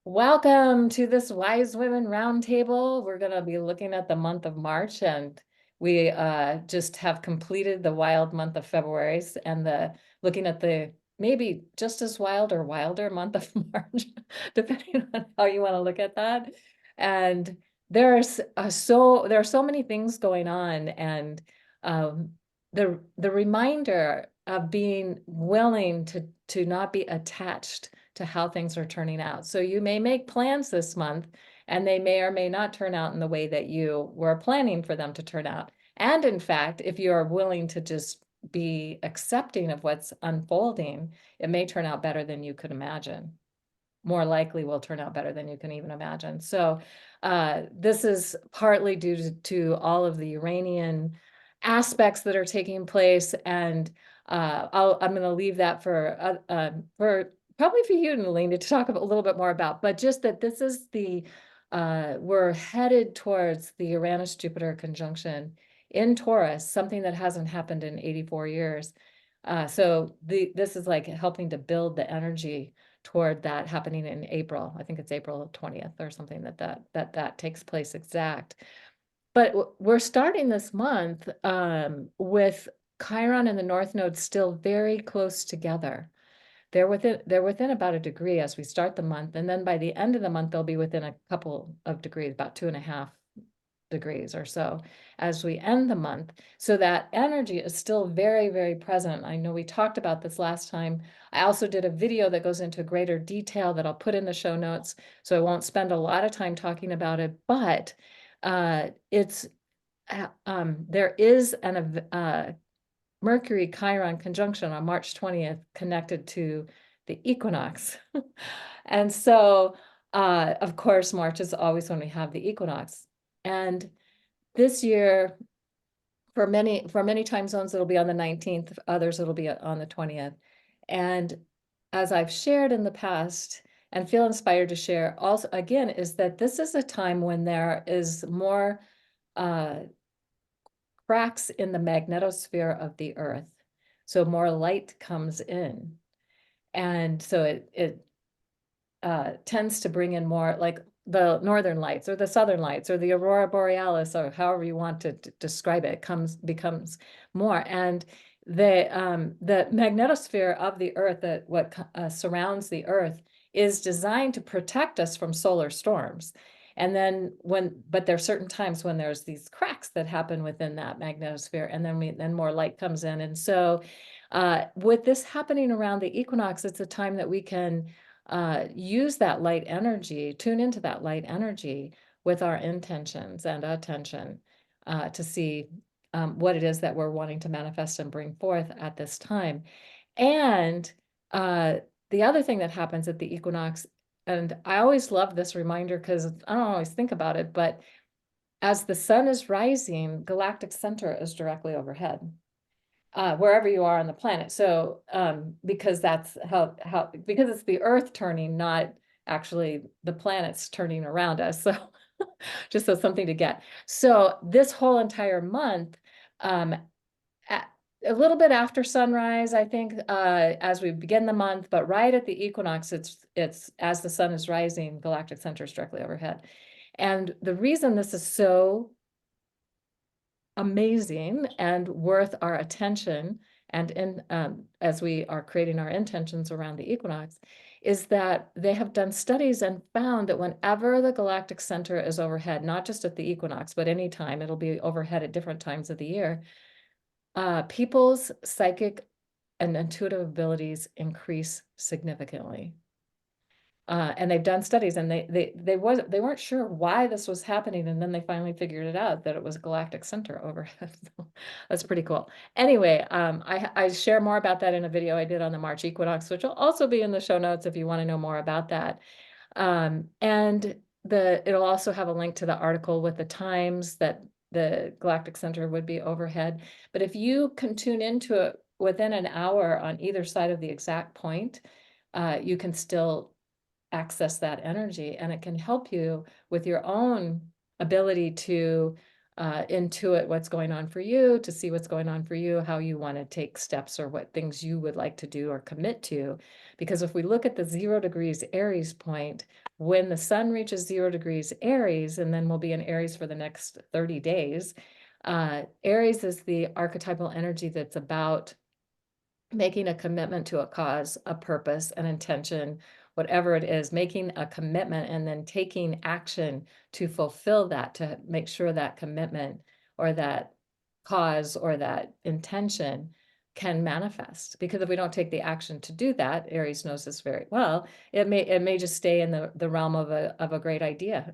Welcome to this Wise Women Roundtable. We're going to be looking at the month of March, and we just have completed the wild month of February and looking at the maybe just as wild or wilder month of March, depending on how you want to look at that. And there are so many things going on, and um, the reminder of being willing to not be attached to how things are turning out. So you may make plans this month and they may or may not turn out in the way that you were planning for them to turn out. And in fact, if you're willing to just be accepting of what's unfolding, it may turn out better than you could imagine. More likely will turn out better than you can even imagine. So this is partly due to all of the Uranian aspects that are taking place, and I'm going to leave that for probably for you, Nalini, to talk a little bit more about. But just that this is we're headed towards the Uranus-Jupiter conjunction in Taurus, something that hasn't happened in 84 years. So this is like helping to build the energy toward that happening in April. I think it's April 20th or something that takes place exact. But we're starting this month with Chiron and the North Node still very close together. They're within about a degree as we start the month, and then by the end of the month they'll be within a couple of degrees, about 2.5 degrees or so as we end the month. So that energy is still very, very present. I know we talked about this last time. I also did a video that goes into greater detail that I'll put in the show notes, so I won't spend a lot of time talking about it, but there is an Mercury Chiron conjunction on March 20th connected to the equinox. And so, of course, March is always when we have the equinox. And this year, for many time zones, it'll be on the 19th, others it'll be on the 20th. And as I've shared in the past and feel inspired to share also again, is that this is a time when there is more cracks in the magnetosphere of the Earth. So more light comes in. And so it tends to bring in more, like the northern lights or the southern lights or the aurora borealis, or however you want to describe it, becomes more. And the magnetosphere of the Earth, that what surrounds the Earth, is designed to protect us from solar storms. And then but there are certain times when there's these cracks that happen within that magnetosphere, and then more light comes in. And so with this happening around the equinox, it's a time that we can use that light energy, tune into that light energy with our intentions and attention to see what it is that we're wanting to manifest and bring forth at this time. And the other thing that happens at the equinox, and I always love this reminder because I don't always think about it, but as the sun is rising, galactic center is directly overhead. Wherever you are on the planet. So because that's because it's the Earth turning, not actually the planets turning around us. So just so something to get. So this whole entire month, a little bit after sunrise, I think, as we begin the month, but right at the equinox, it's as the sun is rising, galactic center is directly overhead. And the reason this is so amazing and worth our attention, and as we are creating our intentions around the equinox, is that they have done studies and found that whenever the galactic center is overhead, not just at the equinox, but anytime, it'll be overhead at different times of the year, people's psychic and intuitive abilities increase significantly. And they've done studies, and they weren't sure why this was happening, and then they finally figured it out that it was galactic center overhead. So that's pretty cool. Anyway, I share more about that in a video I did on the March equinox, which will also be in the show notes if you want to know more about that. And it'll also have a link to the article with the times that the galactic center would be overhead. But if you can tune into it within an hour on either side of the exact point, you can still access that energy, and it can help you with your own ability to intuit what's going on for you, to see what's going on for you, how you want to take steps or what things you would like to do or commit to. Because if we look at the 0 degrees Aries point, when the sun reaches 0 degrees Aries, and then we'll be in Aries for the next 30 days, Aries is the archetypal energy that's about making a commitment to a cause, a purpose, an intention, whatever it is, making a commitment and then taking action to fulfill that, to make sure that commitment or that cause or that intention can manifest. Because if we don't take the action to do that, Aries knows this very well, it may just stay in the realm of a great idea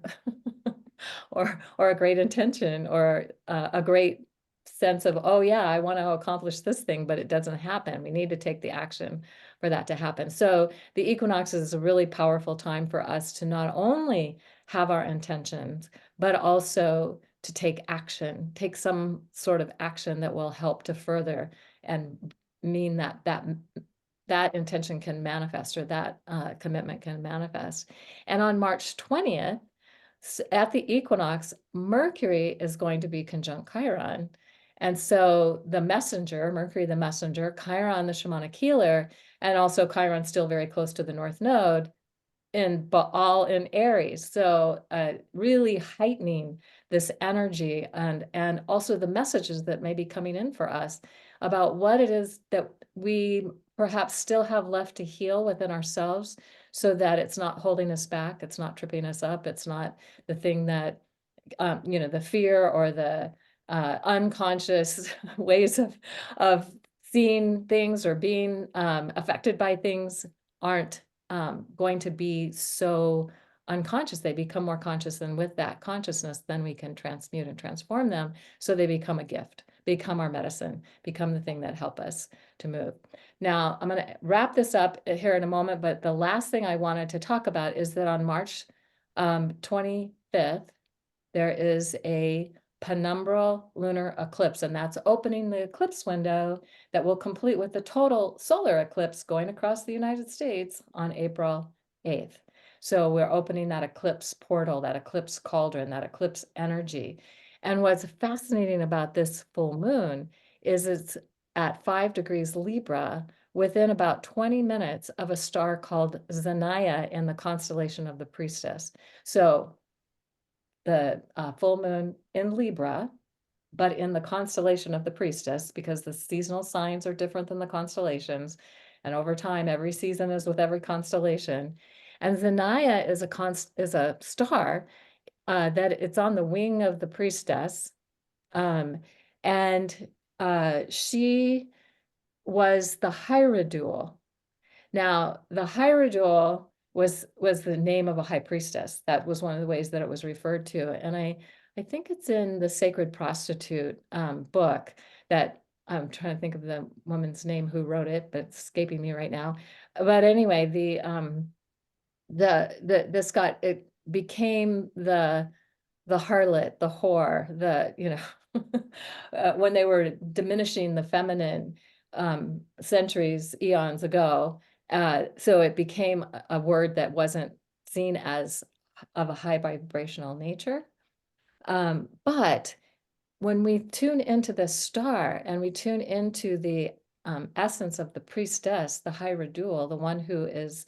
or a great intention or a great sense of, oh yeah, I want to accomplish this thing, but it doesn't happen. We need to take the action for that to happen. So the equinox is a really powerful time for us to not only have our intentions, but also to take action, take some sort of action that will help to further and mean that that intention can manifest, or that commitment can manifest. And on March 20th, at the equinox, Mercury is going to be conjunct Chiron. And so the messenger, Mercury the messenger, Chiron the shamanic healer, and also Chiron still very close to the North Node, but all in Aries. So really heightening this energy, and also the messages that may be coming in for us about what it is that we perhaps still have left to heal within ourselves, so that it's not holding us back, it's not tripping us up, it's not the thing that the fear or the unconscious ways of seeing things or being affected by things aren't going to be so unconscious. They become more conscious, and with that consciousness, then we can transmute and transform them, so they become a gift, become our medicine, become the thing that help us to move. Now, I'm going to wrap this up here in a moment, but the last thing I wanted to talk about is that on March 25th, there is a penumbral lunar eclipse, and that's opening the eclipse window that will complete with the total solar eclipse going across the United States on April 8th. So we're opening that eclipse portal, that eclipse cauldron, that eclipse energy. And what's fascinating about this full moon is it's at 5 degrees Libra, within about 20 minutes of a star called Zanaya in the constellation of the Priestess. So the full moon in Libra, but in the constellation of the Priestess, because the seasonal signs are different than the constellations. And over time, every season is with every constellation. And Zanaya is a star that it's on the wing of the Priestess. And she was the hierodule. Now, the hierodule was the name of a high priestess. That was one of the ways that it was referred to. And I think it's in the Sacred Prostitute book that I'm trying to think of the woman's name who wrote it, but it's escaping me right now. But anyway, it became the harlot, the whore, when they were diminishing the feminine centuries, eons ago. So it became a word that wasn't seen as of a high vibrational nature. But when we tune into the star and we tune into the essence of the priestess, the hierodule, the one who is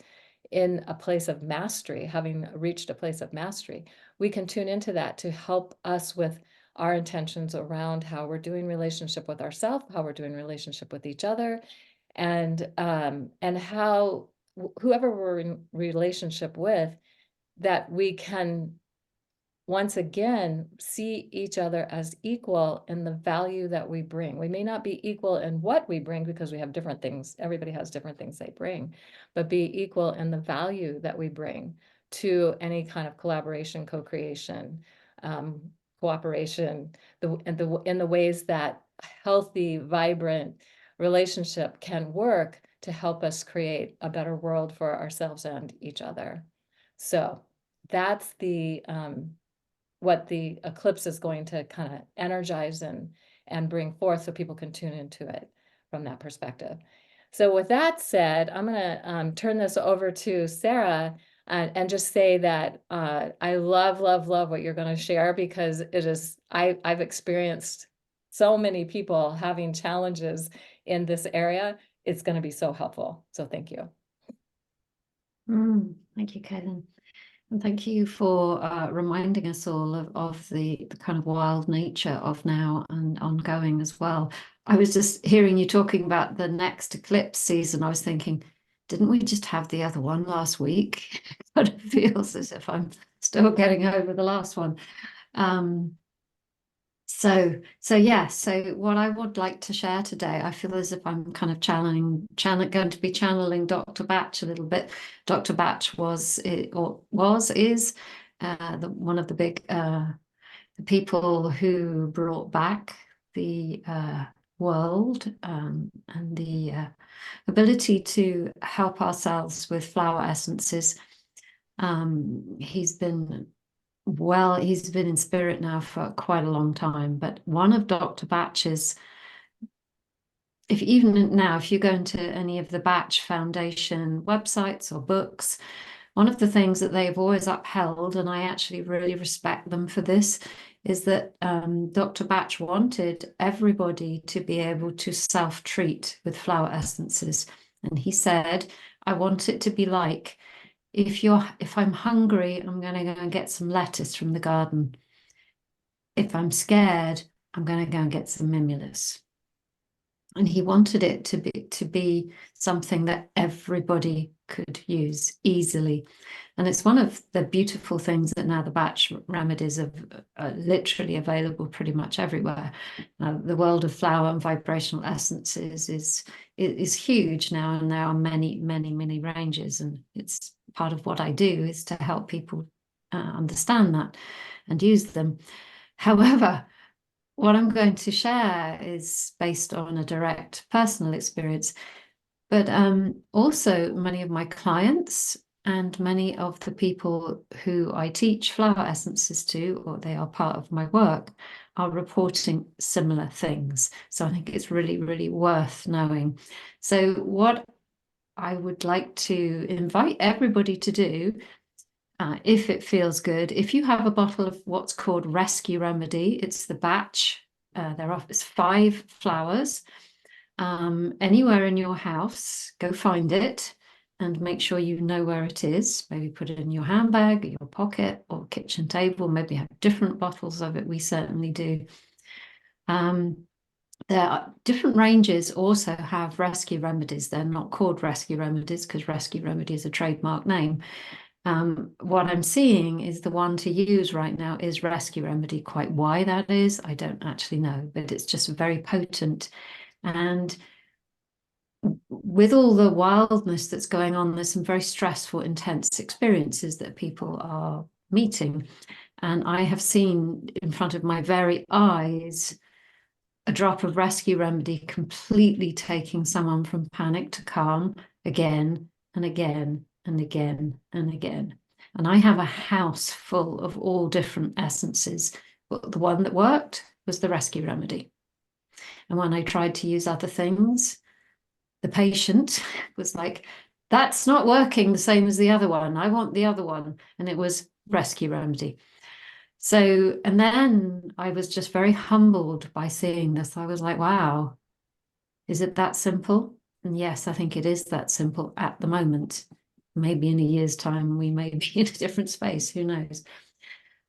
in a place of mastery, having reached a place of mastery, we can tune into that to help us with our intentions around how we're doing relationship with ourselves, how we're doing relationship with each other, and how whoever we're in relationship with, that we can once again see each other as equal in the value that we bring. We may not be equal in what we bring because we have different things. Everybody has different things they bring, but be equal in the value that we bring to any kind of collaboration, co-creation, cooperation, in the ways that healthy, vibrant relationship can work to help us create a better world for ourselves and each other. So that's what the eclipse is going to kind of energize and bring forth, so people can tune into it from that perspective. So with that said, I'm going to turn this over to Sarah and just say that I love, love, love what you're going to share, because it is, I've experienced so many people having challenges in this area. It's going to be so helpful. So thank you. Thank you, Caitlin. And thank you for reminding us all of the kind of wild nature of now and ongoing as well. I was just hearing you talking about the next eclipse season. I was thinking, didn't we just have the other one last week? It kind of feels as if I'm still getting over the last one. So what I would like to share today, I feel as if I'm kind of going to be channeling Dr. Batch a little bit. Dr. Batch is one of the big the people who brought back the world and the ability to help ourselves with flower essences. He's been in spirit now for quite a long time, but one of Dr. Batch's, if you go into any of the Batch Foundation websites or books, one of the things that they've always upheld, and I actually really respect them for this, is that Dr. Batch wanted everybody to be able to self-treat with flower essences. And he said, I want it to be like, if I'm hungry, I'm going to go and get some lettuce from the garden. If I'm scared, I'm going to go and get some mimulus. And he wanted it to be something that everybody could use easily. And it's one of the beautiful things that now the Batch remedies are literally available pretty much everywhere. The world of flower and vibrational essences is huge now, and there are many, many, many ranges. And it's part of what I do is to help people understand that and use them. However, what I'm going to share is based on a direct personal experience, but also many of my clients and many of the people who I teach flower essences to, or they are part of my work, are reporting similar things. So I think it's really, really worth knowing. So what I would like to invite everybody to do, if it feels good, if you have a bottle of what's called Rescue Remedy, it's the Batch. It's 5 flowers. Anywhere in your house, go find it and make sure you know where it is. Maybe put it in your handbag, or your pocket, or kitchen table. Maybe have different bottles of it. We certainly do. There are different ranges also have rescue remedies. They're not called rescue remedies because rescue remedy is a trademark name. What I'm seeing is the one to use right now is Rescue Remedy. Quite why that is, I don't actually know, but it's just very potent. And with all the wildness that's going on, there's some very stressful, intense experiences that people are meeting. And I have seen in front of my very eyes a drop of Rescue Remedy completely taking someone from panic to calm again and again and again and again. And I have a house full of all different essences, but the one that worked was the Rescue Remedy. And when I tried to use other things, the patient was like, that's not working the same as the other one. I want the other one. And it was Rescue Remedy. So, and then I was just very humbled by seeing this. I was like, wow, is it that simple? And yes, I think it is that simple at the moment. Maybe in a year's time, we may be in a different space, who knows?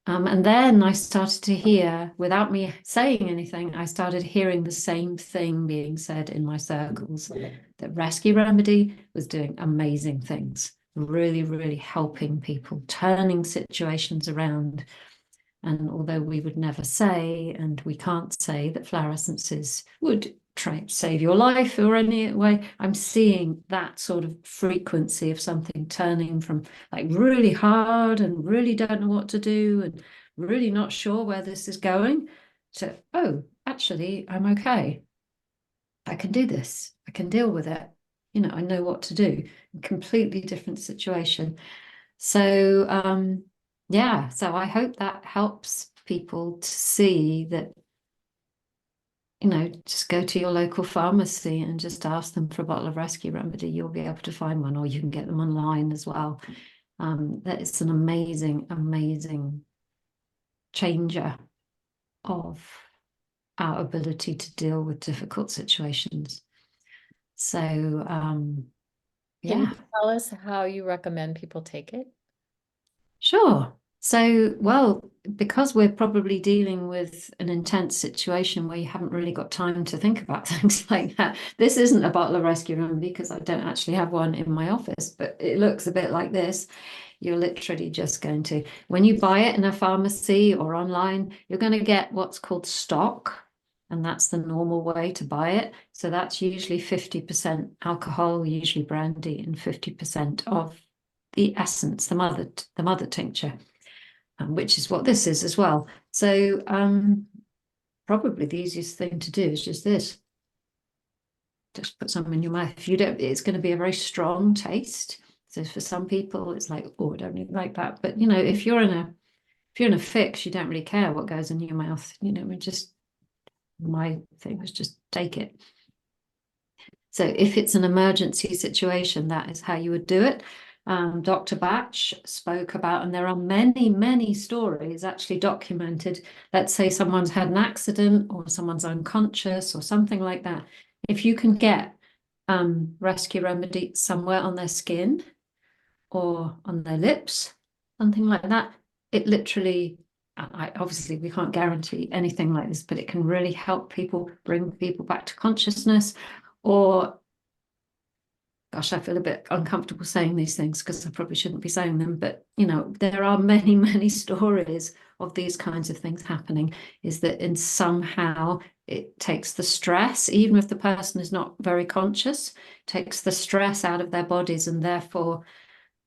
And then I started to hear, without me saying anything, I started hearing the same thing being said in my circles, that Rescue Remedy was doing amazing things, really, really helping people, turning situations around. And although we would never say, and we can't say that flower essences would try to save your life or any way, I'm seeing that sort of frequency of something turning from like really hard and really don't know what to do and really not sure where this is going to, oh, actually, I'm okay. I can do this. I can deal with it. You know, I know what to do. Completely different situation. So, yeah, so I hope that helps people to see that, you know, just go to your local pharmacy and just ask them for a bottle of Rescue Remedy. You'll be able to find one, or you can get them online as well. That it's an amazing, amazing changer of our ability to deal with difficult situations. So, Can yeah. you tell us how you recommend people take it? Sure. So, well, because we're probably dealing with an intense situation where you haven't really got time to think about things like that. This isn't a bottle of rescue remedy because I don't actually have one in my office, but it looks a bit like this. You're literally just going to, when you buy it in a pharmacy or online, you're going to get what's called stock, and that's the normal way to buy it. So that's usually 50% alcohol, usually brandy, and 50% of the essence, the mother tincture, which is what this is as well. So probably the easiest thing to do is just this. Just put some in your mouth. If you don't, it's going to be a very strong taste. So for some people, it's like, oh, I don't really like that. But you know, if you're in a fix, you don't really care what goes in your mouth. You know, my thing was just take it. So if it's an emergency situation, that is how you would do it. Dr. Batch spoke about, and there are many, many stories actually documented. Let's say someone's had an accident or someone's unconscious or something like that. If you can get rescue remedy somewhere on their skin or on their lips, something like that, it literally, obviously we can't guarantee anything like this, but it can really help people, bring people back to consciousness. Or gosh, I feel a bit uncomfortable saying these things because I probably shouldn't be saying them, but you know, there are many, many stories of these kinds of things happening, is that in somehow it takes the stress, even if the person is not very conscious, takes the stress out of their bodies, and therefore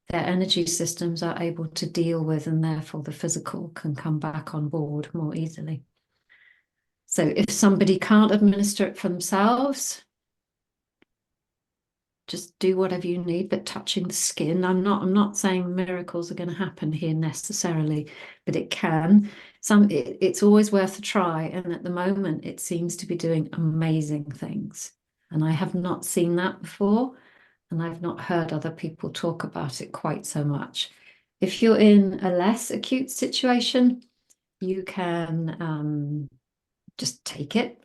their energy systems are able to deal with, and therefore the physical can come back on board more easily. So if somebody can't administer it for themselves, just do whatever you need, but touching the skin. I'm not saying miracles are going to happen here necessarily, but it can. It's always worth a try. And at the moment, it seems to be doing amazing things. And I have not seen that before. And I've not heard other people talk about it quite so much. If you're in a less acute situation, you can just take it.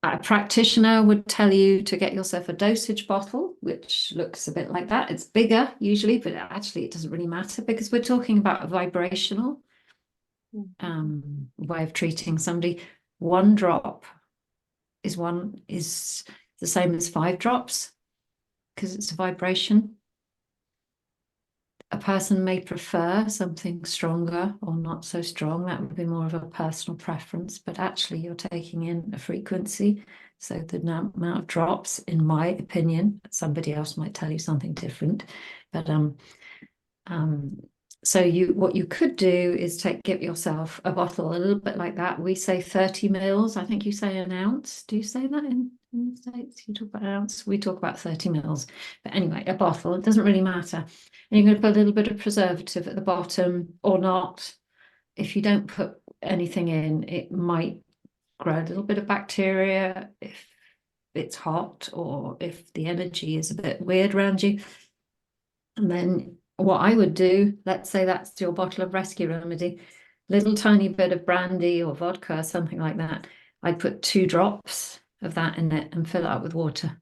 A practitioner would tell you to get yourself a dosage bottle, which looks a bit like that. It's bigger usually, but actually it doesn't really matter because we're talking about a vibrational way of treating somebody. One drop is the same as 5 drops because it's a vibration. A person may prefer something stronger or not so strong. That would be more of a personal preference, but actually you're taking in a frequency. So the amount of drops, in my opinion, somebody else might tell you something different, but so what you could do is give yourself a bottle a little bit like that. We say 30 mils. I think you say an ounce. Do you say that in the States? You talk about an ounce. We talk about 30 mils. But anyway, a bottle. It doesn't really matter. And you're going to put a little bit of preservative at the bottom or not. If you don't put anything in, it might grow a little bit of bacteria if it's hot or if the energy is a bit weird around you. And then what I would do, let's say that's your bottle of rescue remedy, little tiny bit of brandy or vodka, something like that. I'd put 2 drops of that in it and fill it up with water.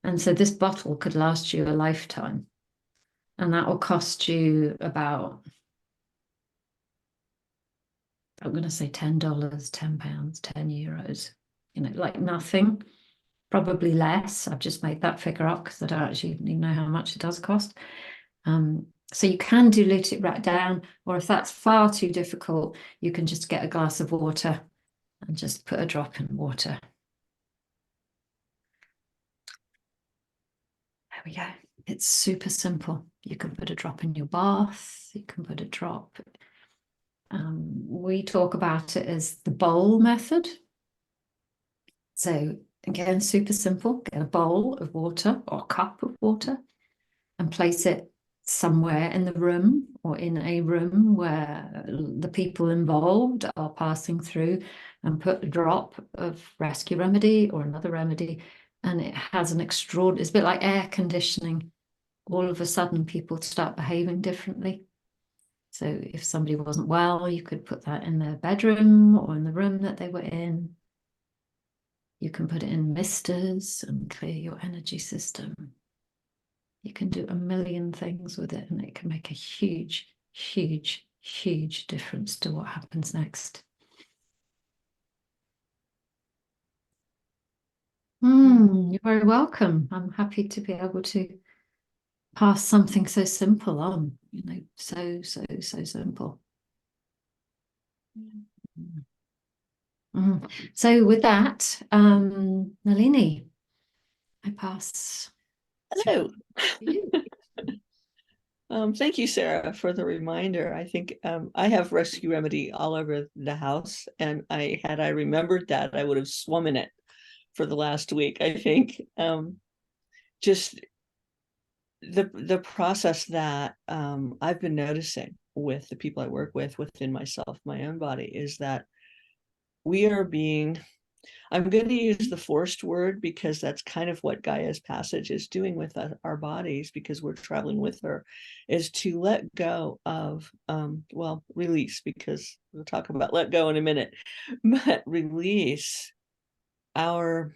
And so this bottle could last you a lifetime. And that will cost you about, I'm going to say $10, £10, €10, you know, like nothing, probably less. I've just made that figure up because I don't actually even know how much it does cost. So you can dilute it right down, or if that's far too difficult, you can just get a glass of water and just put a drop in water. There we go. It's super simple. You can put a drop in your bath. You can put a drop. We talk about it as the bowl method. So again, super simple. Get a bowl of water or a cup of water and place it somewhere in the room or in a room where the people involved are passing through, and put a drop of rescue remedy or another remedy. And it has an extraordinary, it's a bit like air conditioning all of a sudden people start behaving differently. So if somebody wasn't well, you could put that in their bedroom or in the room that they were in. You can put it in misters and clear your energy system. You can do a million things with it, and it can make a huge, huge, huge difference to what happens next. You're very welcome. I'm happy to be able to pass something so simple on, so simple. So with that, Nalini, I pass. Hello. Thank you, Sarah, for the reminder. I think I have rescue remedy all over the house, and had I remembered that, I would have swum in it for the last week. I think just the process that I've been noticing with the people I work with, within myself, my own body, is that we are being, I'm going to use the forced word because that's kind of what Gaia's passage is doing with our bodies, because we're traveling with her, is to let go of, well, release, because we'll talk about let go in a minute, but release our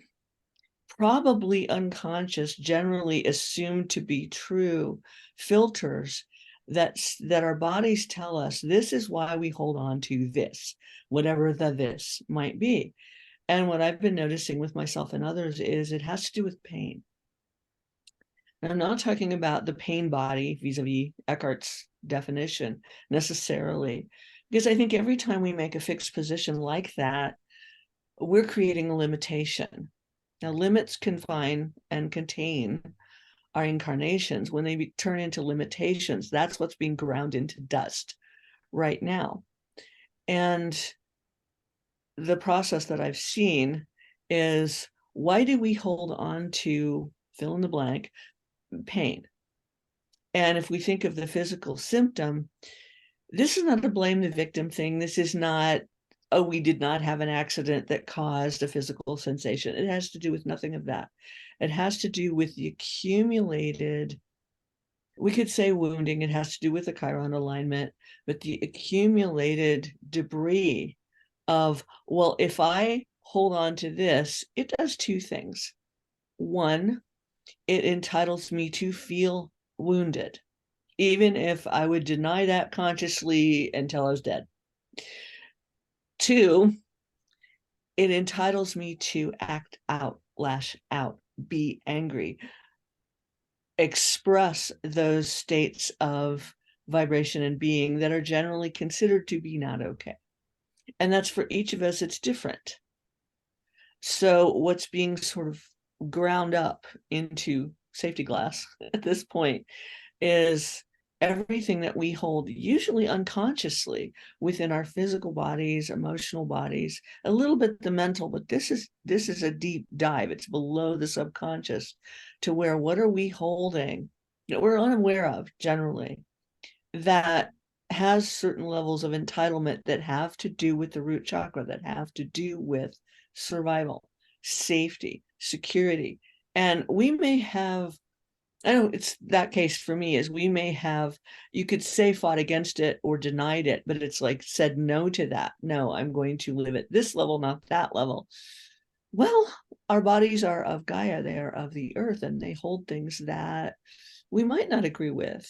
probably unconscious, generally assumed to be true filters that our bodies tell us this is why we hold on to this, whatever this might be. And what I've been noticing with myself and others is it has to do with pain. And I'm not talking about the pain body vis-a-vis Eckhart's definition necessarily, because I think every time we make a fixed position like that, we're creating a limitation. Now, limits confine and contain our incarnations. When they turn into limitations, that's what's being ground into dust right now. And the process that I've seen is, why do we hold on to fill in the blank pain? And if we think of the physical symptom, this is not a blame the victim thing. This is not, oh, we did not have an accident that caused a physical sensation. It has to do with nothing of that. It has to do with the accumulated, we could say wounding, it has to do with the Chiron alignment, but the accumulated debris of, well, if I hold on to this, it does two things. One, it entitles me to feel wounded, even if I would deny that consciously until I was dead. Two, it entitles me to act out, lash out, be angry, express those states of vibration and being that are generally considered to be not okay. And that's, for each of us, it's different. So what's being sort of ground up into safety glass at this point is everything that we hold, usually unconsciously, within our physical bodies, emotional bodies, a little bit the mental, but this is a deep dive. It's below the subconscious, to where, what are we holding that we're unaware of generally, that has certain levels of entitlement that have to do with the root chakra, that have to do with survival, safety, security. And we may have, I know it's that case for me, is we may have, you could say, fought against it or denied it, but it's like said no to that. No, I'm going to live at this level, not that level. Well, our bodies are of Gaia, they are of the earth, and they hold things that we might not agree with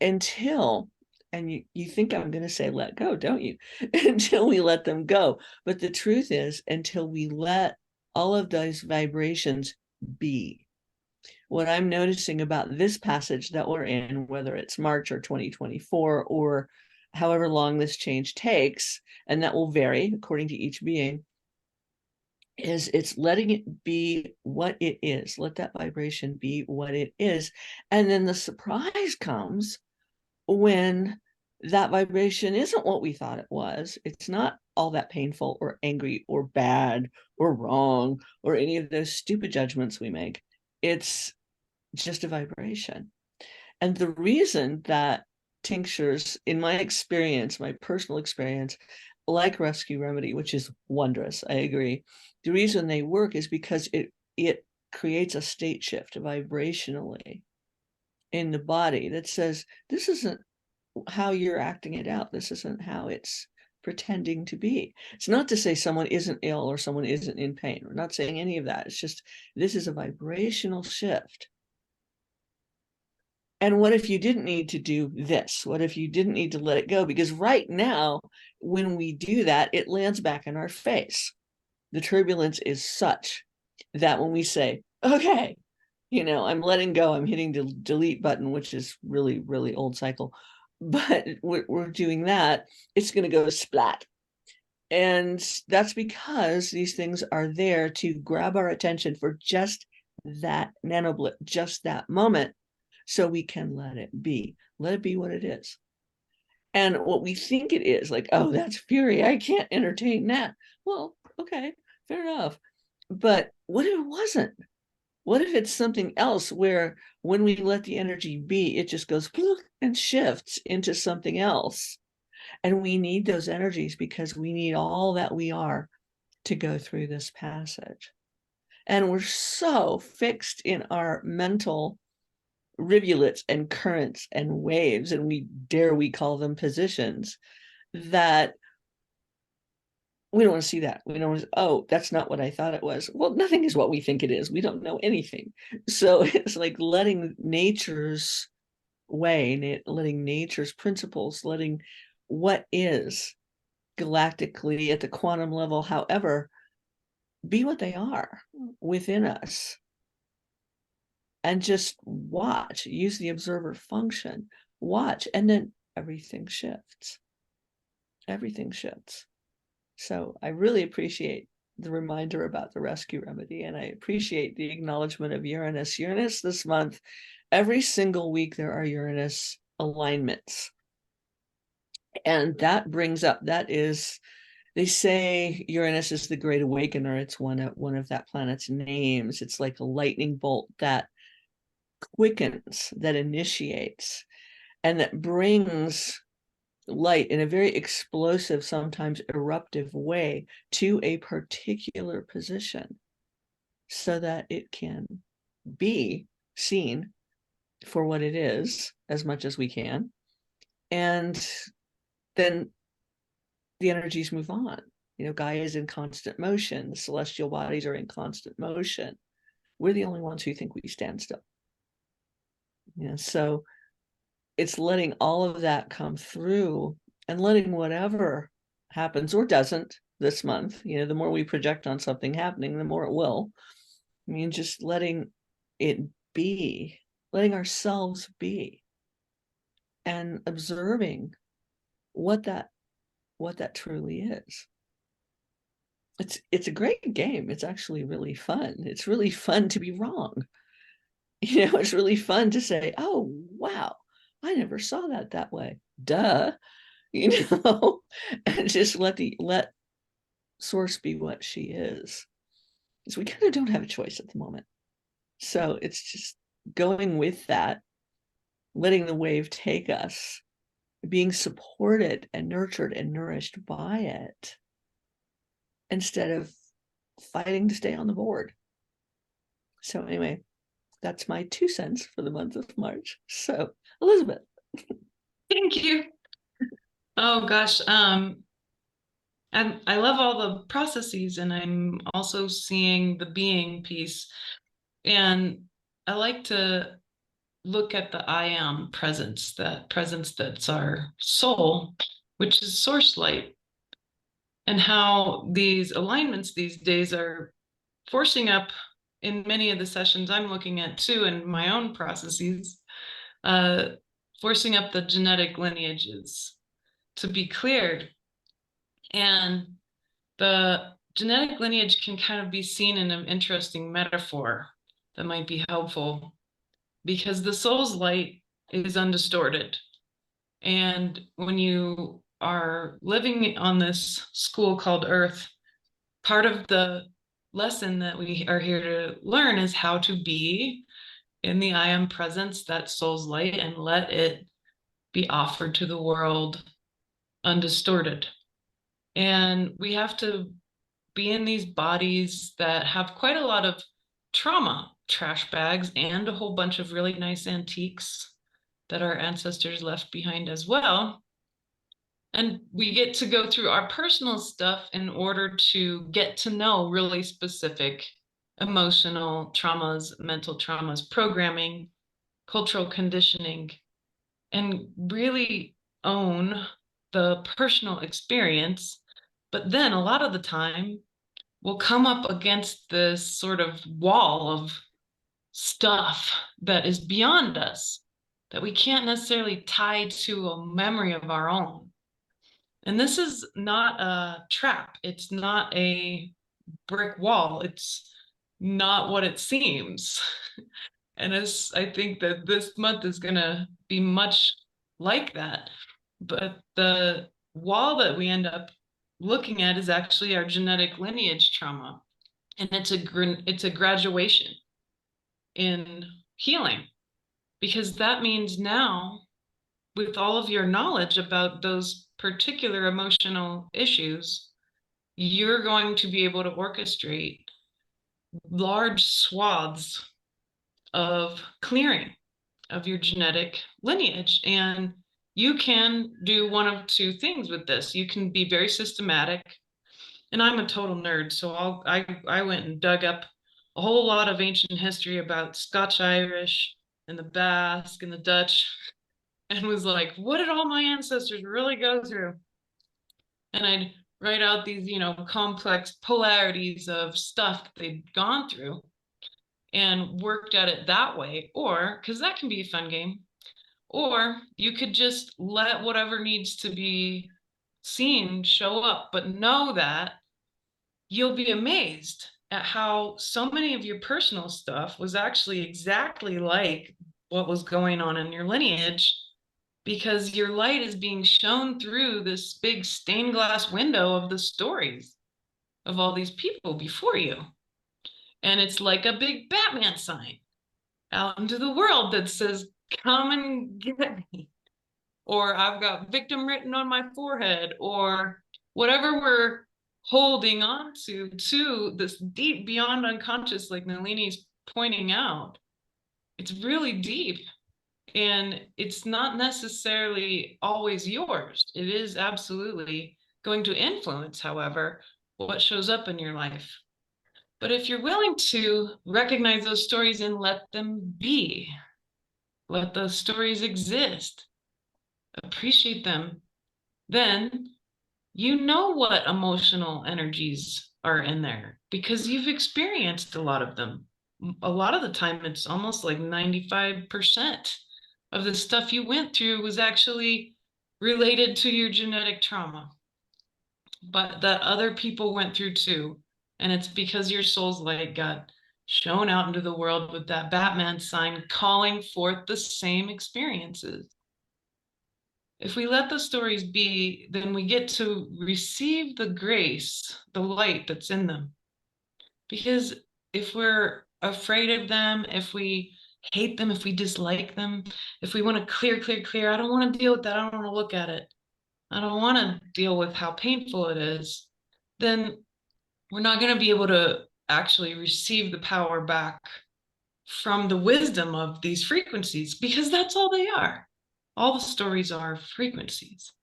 until, and you think I'm going to say let go, don't you? Until we let them go. But the truth is, until we let all of those vibrations be. What I'm noticing about this passage that we're in, whether it's March or 2024 or however long this change takes, and that will vary according to each being, is it's letting it be what it is. Let that vibration be what it is. And then the surprise comes when that vibration isn't what we thought it was. It's not all that painful or angry or bad or wrong or any of those stupid judgments we make. It's just a vibration. And the reason that tinctures, in my experience, my personal experience, like Rescue Remedy, which is wondrous, I agree, the reason they work is because it creates a state shift vibrationally. in the body that says, this isn't how you're acting it out. This isn't how it's pretending to be. It's not to say someone isn't ill or someone isn't in pain. We're not saying any of that. It's just, this is a vibrational shift. And what if you didn't need to do this? What if you didn't need to let it go? Because right now, when we do that, it lands back in our face. The turbulence is such that when we say, okay, I'm letting go, I'm hitting the delete button, which is really, really old cycle, but we're doing that, it's going to go splat. And that's because these things are there to grab our attention for just that nanoblip, just that moment, so we can let it be what it is. And what we think it is, like, oh, that's fury, I can't entertain that. Well, okay, fair enough. But what if it wasn't? What if it's something else where when we let the energy be, it just goes and shifts into something else? And we need those energies because we need all that we are to go through this passage. And we're so fixed in our mental rivulets and currents and waves, and we call them positions, that we don't want to see that. We don't want to, oh, that's not what I thought it was. Well, nothing is what we think it is. We don't know anything. So it's like letting nature's way, letting nature's principles, letting what is galactically at the quantum level, however, be what they are within us. And just watch, use the observer function, watch, and then everything shifts. Everything shifts. So I really appreciate the reminder about the rescue remedy, and I appreciate the acknowledgement of Uranus. Uranus this month, every single week there are Uranus alignments. And that brings up, that is, they say Uranus is the great awakener. It's one of that planet's names. It's like a lightning bolt that quickens, that initiates, and that brings light in a very explosive, sometimes eruptive way to a particular position so that it can be seen for what it is as much as we can. And then the energies move on. Gaia is in constant motion. The celestial bodies are in constant motion. We're the only ones who think we stand still. So it's letting all of that come through and letting whatever happens or doesn't this month, the more we project on something happening, the more it will. Just letting it be, letting ourselves be, and observing what that truly is. It's a great game. It's actually really fun. It's really fun to be wrong. It's really fun to say, oh, wow, I never saw that way. Duh. And just let source be what she is. Because we kind of don't have a choice at the moment. So it's just going with that, letting the wave take us, being supported and nurtured and nourished by it, instead of fighting to stay on the board. So anyway, that's my 2 cents for the month of March. So Elizabeth. Thank you. Oh gosh. And I love all the processes, and I'm also seeing the being piece. And I like to look at the I am presence, that presence that's our soul, which is source light, and how these alignments these days are forcing up in many of the sessions I'm looking at too, in my own processes, forcing up the genetic lineages to be cleared. And the genetic lineage can kind of be seen in an interesting metaphor that might be helpful, because the soul's light is undistorted. And when you are living on this school called Earth, part of the lesson that we are here to learn is how to be in the I am presence, that soul's light, and let it be offered to the world undistorted. And we have to be in these bodies that have quite a lot of trauma trash bags and a whole bunch of really nice antiques that our ancestors left behind as well. And we get to go through our personal stuff in order to get to know really specific emotional traumas, mental traumas, programming, cultural conditioning, and really own the personal experience. But then a lot of the time, we'll come up against this sort of wall of stuff that is beyond us, that we can't necessarily tie to a memory of our own. And this is not a trap. It's not a brick wall. It's not what it seems. And I think that this month is going to be much like that. But the wall that we end up looking at is actually our genetic lineage trauma. And it's a graduation in healing, because that means now, with all of your knowledge about those particular emotional issues, you're going to be able to orchestrate large swaths of clearing of your genetic lineage. And you can do one of two things with this. You can be very systematic, and I'm a total nerd, so I went and dug up a whole lot of ancient history about Scotch Irish and the Basque and the Dutch, and was like, what did all my ancestors really go through? And I'd write out these, complex polarities of stuff that they'd gone through and worked at it that way. Or, because that can be a fun game, or you could just let whatever needs to be seen show up, but know that you'll be amazed at how so many of your personal stuff was actually exactly like what was going on in your lineage, because your light is being shown through this big stained glass window of the stories of all these people before you. And it's like a big Batman sign out into the world that says, come and get me. Or I've got victim written on my forehead, or whatever we're holding on to this deep beyond unconscious, like Nalini's pointing out. It's really deep. And it's not necessarily always yours. It is absolutely going to influence, however, what shows up in your life. But if you're willing to recognize those stories and let them be, let those stories exist, appreciate them, then you know what emotional energies are in there because you've experienced a lot of them. A lot of the time, it's almost like 95% of the stuff you went through was actually related to your genetic trauma, but that other people went through too. And it's because your soul's light got shown out into the world with that Batman sign calling forth the same experiences. If we let the stories be, then we get to receive the grace, the light that's in them. Because if we're afraid of them, if we hate them, if we dislike them, if we want to clear, I don't want to deal with that. I don't want to look at it. I don't want to deal with how painful it is. Then we're not going to be able to actually receive the power back from the wisdom of these frequencies, because that's all they are. All the stories are frequencies.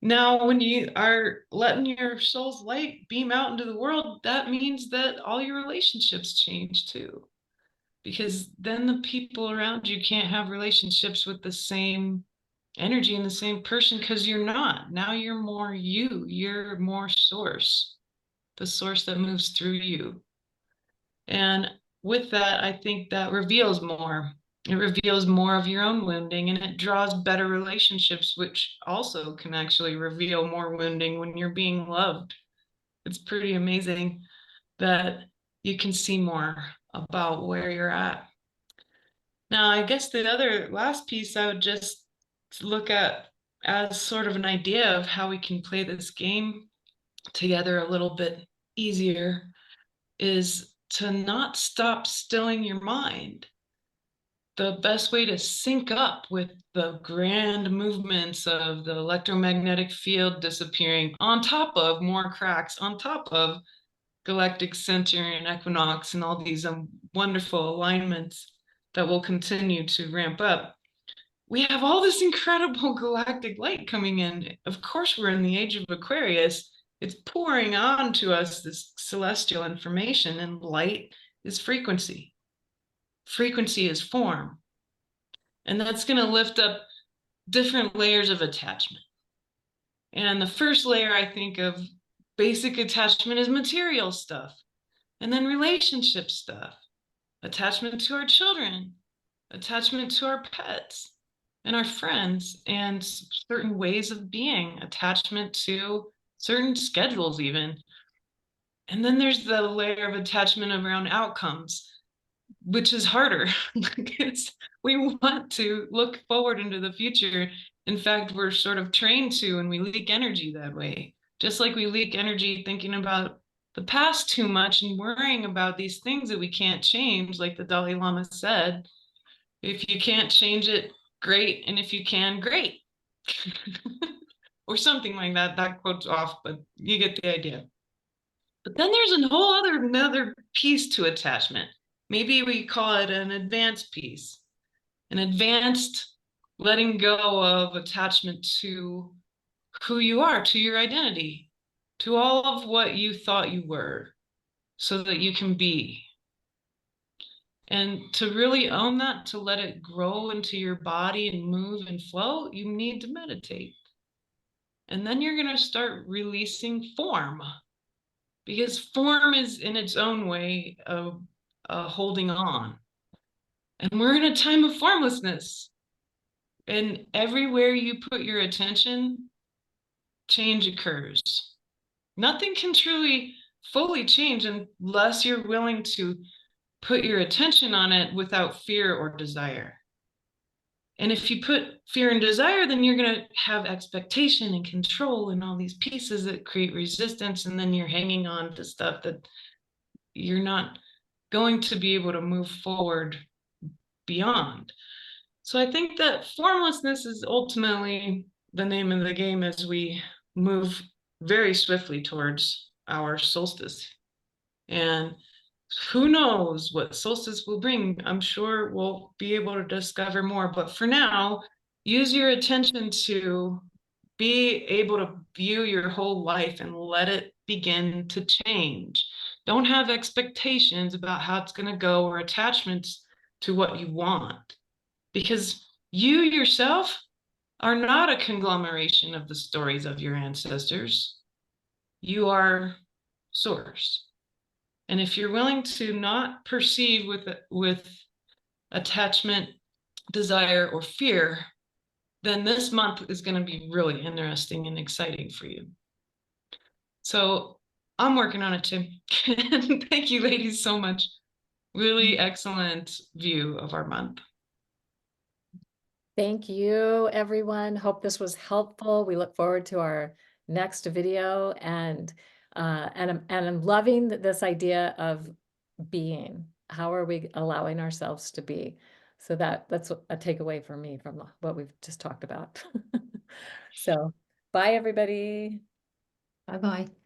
Now, when you are letting your soul's light beam out into the world, that means that all your relationships change too. Because then the people around you can't have relationships with the same energy and the same person, because you're not. Now you're more you. You're more source, the source that moves through you. And with that, I think that reveals more. It reveals more of your own wounding, and it draws better relationships, which also can actually reveal more wounding when you're being loved. It's pretty amazing that you can see more about where you're at. Now, I guess the other last piece I would just look at as sort of an idea of how we can play this game together a little bit easier is to not stop stilling your mind. The best way to sync up with the grand movements of the electromagnetic field disappearing on top of more cracks, on top of galactic center and equinox and all these wonderful alignments that will continue to ramp up, we have all this incredible galactic light coming in. Of course, we're in the age of Aquarius. It's pouring on to us this celestial information, and light is frequency. Frequency is form. And that's going to lift up different layers of attachment. And the first layer, I think, of basic attachment is material stuff, and then relationship stuff, attachment to our children, attachment to our pets and our friends, and certain ways of being, attachment to certain schedules even. And then there's the layer of attachment around outcomes, which is harder because we want to look forward into the future. In fact, we're sort of trained to, and we leak energy that way. Just like we leak energy thinking about the past too much and worrying about these things that we can't change, like the Dalai Lama said, if you can't change it, great. And if you can, great. Or something like that. That quote's off, but you get the idea. But then there's a whole another piece to attachment. Maybe we call it an advanced piece, an advanced letting go of attachment to who you are, to your identity, to all of what you thought you were, so that you can be. And to really own that, to let it grow into your body and move and flow, you need to meditate. And then you're going to start releasing form, because form is in its own way of holding on. And we're in a time of formlessness. And everywhere you put your attention, change occurs. Nothing can truly fully change unless you're willing to put your attention on it without fear or desire. And if you put fear and desire, then you're going to have expectation and control and all these pieces that create resistance. And then you're hanging on to stuff that you're not going to be able to move forward beyond. So I think that formlessness is ultimately the name of the game as we move very swiftly towards our solstice. And who knows what solstice will bring? I'm sure we'll be able to discover more. But for now, use your attention to be able to view your whole life and let it begin to change. Don't have expectations about how it's going to go or attachments to what you want, because you yourself are not a conglomeration of the stories of your ancestors. You are source. And if you're willing to not perceive with attachment, desire, or fear, then this month is going to be really interesting and exciting for you. So I'm working on it too. Thank you, ladies, so much. Really excellent view of our month. Thank you, everyone. Hope this was helpful. We look forward to our next video, and I'm loving this idea of being. How are we allowing ourselves to be? So that's a takeaway for me from what we've just talked about. So bye, everybody. Bye-bye.